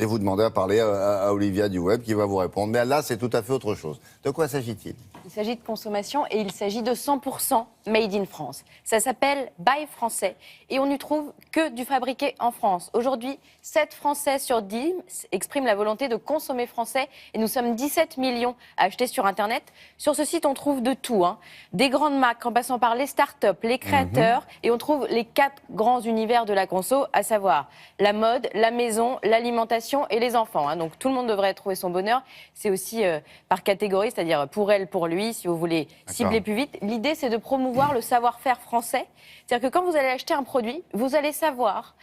Et vous demandez à parler à Olivia du Web qui va vous répondre. Mais là, c'est tout à fait autre chose. De quoi s'agit-il ? Il s'agit de consommation et il s'agit de 100% made in France. Ça s'appelle Buy Français et on n'y trouve que du fabriqué en France. Aujourd'hui, 7 Français sur 10 expriment la volonté de consommer français et nous sommes 17 millions à acheter sur Internet. Sur ce site, on trouve de tout, des grandes marques en passant par les startups, les créateurs et on trouve les 4 grands univers de la conso, à savoir la mode, la maison, l'alimentation et les enfants. Donc tout le monde devrait trouver son bonheur. C'est aussi par catégorie, c'est-à-dire pour elle, pour lui, si vous voulez cibler plus vite. L'idée, c'est de promouvoir le savoir-faire français. C'est-à-dire que quand vous allez acheter un produit, vous allez savoir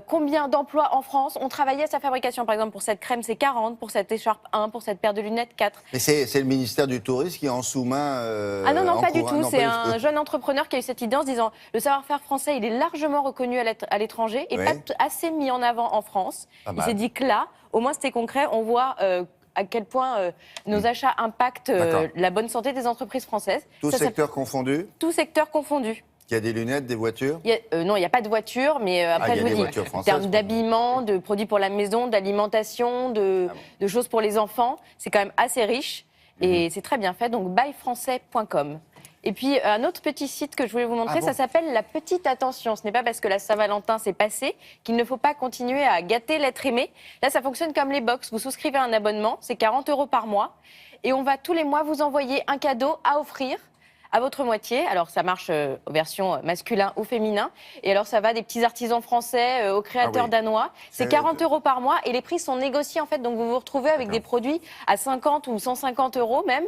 combien d'emplois en France ont travaillé à sa fabrication. Par exemple, pour cette crème, c'est 40, pour cette écharpe, 1, pour cette paire de lunettes, 4. Mais c'est le ministère du Tourisme qui est en sous-main Ah non, pas du tout. C'est un jeune entrepreneur qui a eu cette idée en se disant le savoir-faire français, il est largement reconnu à l'étranger et pas assez mis en avant en France. Il s'est dit que là, au moins c'était concret, on voit à quel point nos achats impactent la bonne santé des entreprises françaises. Tout secteur confondu ? Tout secteur confondu. Il y a des lunettes, des voitures ? Non, il n'y a pas de voiture, mais après, je vous dis, en termes d'habillement, de produits pour la maison, d'alimentation, de choses pour les enfants, c'est quand même assez riche et c'est très bien fait. Donc, buyfrançais.com. Et puis, un autre petit site que je voulais vous montrer, ça s'appelle La Petite Attention. Ce n'est pas parce que la Saint-Valentin s'est passée qu'il ne faut pas continuer à gâter l'être aimé. Là, ça fonctionne comme les box. Vous souscrivez à un abonnement, c'est 40 € par mois. Et on va tous les mois vous envoyer un cadeau à offrir à votre moitié. Alors, ça marche aux versions masculin ou féminin. Et alors, ça va des petits artisans français aux créateurs danois. C'est 40 € par mois et les prix sont négociés, en fait. Donc, vous vous retrouvez avec des produits à 50 ou 150 € même,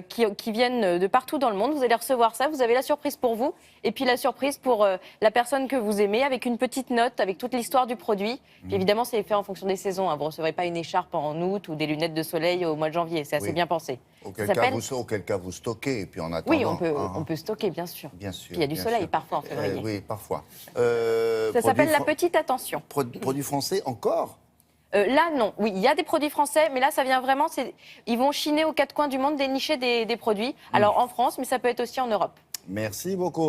qui viennent de partout dans le monde. Vous allez recevoir ça. Vous avez la surprise pour vous et puis la surprise pour la personne que vous aimez avec une petite note, avec toute l'histoire du produit. Puis, évidemment, c'est fait en fonction des saisons. Vous ne recevrez pas une écharpe en août ou des lunettes de soleil au mois de janvier. C'est assez bien pensé. Auquel cas vous stockez et puis en attendant... Oui, on peut stocker, bien sûr. Bien sûr. Puis il y a du soleil parfois en février. Oui, parfois. Ça s'appelle La Petite Attention. Produits français encore ? Là, non. Oui, il y a des produits français, mais là, ça vient vraiment... Ils vont chiner aux 4 coins du monde, dénicher des produits. Alors, en France, mais ça peut être aussi en Europe. Merci beaucoup.